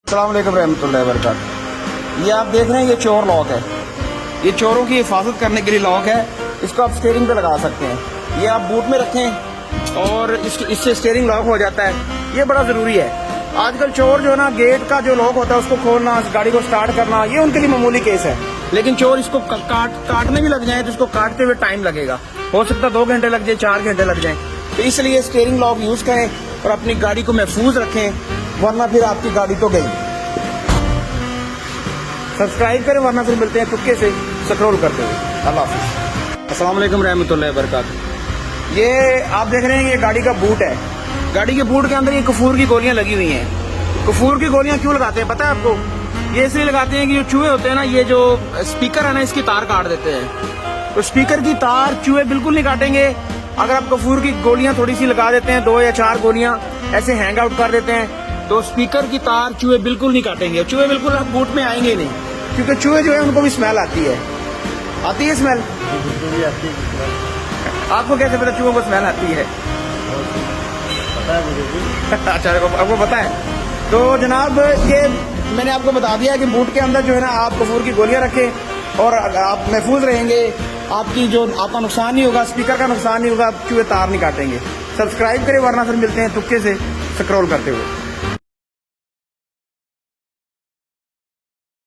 अस्सलाम वालेकुम रहमतुल्लाहि व बरकातहू। ये आप देख रहे हैं, ये चोर लॉक है। ये चोरों की हिफाजत करने के लिए लॉक है। इसको आप स्टीयरिंग पे लगा सकते हैं। ये आप बूट में रखें और इससे स्टीयरिंग लॉक हो जाता है। ये बड़ा ज़रूरी है। आजकल चोर जो है ना, गेट का जो लॉक होता है उसको खोलना, गाड़ी को स्टार्ट करना, ये उनके लिए मामूली केस है। लेकिन चोर इसको काटने भी लग जाए तो इसको काटते हुए टाइम लगेगा। हो सकता है 2 घंटे लग जाए, 4 घंटे लग जाए। तो इसलिए स्टीयरिंग लॉक यूज़ करें और अपनी गाड़ी को महफूज रखें, वरना फिर आपकी गाड़ी तो गई। सब्सक्राइब करें, वरना फिर मिलते हैं तुक्के से स्क्रॉल करते हुए। अल्लाह हाफिज़। अस्सलाम वालेकुम रहमतुल्लाहि व बरकातहू। ये आप देख रहे हैं, ये गाड़ी का बूट है। गाड़ी के बूट के अंदर ये कफूर की गोलियां लगी हुई हैं। कफूर की गोलियां क्यों लगाते हैं पता है आपको? ये इसलिए लगाते हैं कि जो चूहे होते हैं ना, ये जो स्पीकर है ना, इसकी तार काट देते हैं। तो स्पीकर की तार चूहे बिल्कुल नहीं काटेंगे। अगर आप कफूर की गोलियां थोड़ी सी लगा देते हैं, 2 या 4 गोलियां ऐसे हैंग आउट कर देते हैं, तो स्पीकर की तार चूहे बिल्कुल नहीं काटेंगे। चूहे बिल्कुल आप बूट में आएंगे नहीं, क्योंकि चूहे जो है उनको भी स्मेल आती है। आती है स्मेल? आपको कैसे पता चूहों को स्मेल आती है? अच्छा, आपको पता है। तो जनाब, ये मैंने आपको बता दिया कि बूट के अंदर जो है ना, आप कफूर की गोलियां रखें और आप महफूज रहेंगे। आपका नुकसान नहीं होगा, स्पीकर का नुकसान नहीं होगा, चूहे तार नहीं काटेंगे। सब्सक्राइब करें, वरना फिर मिलते हैं तुक्के से स्क्रॉल करते हुए।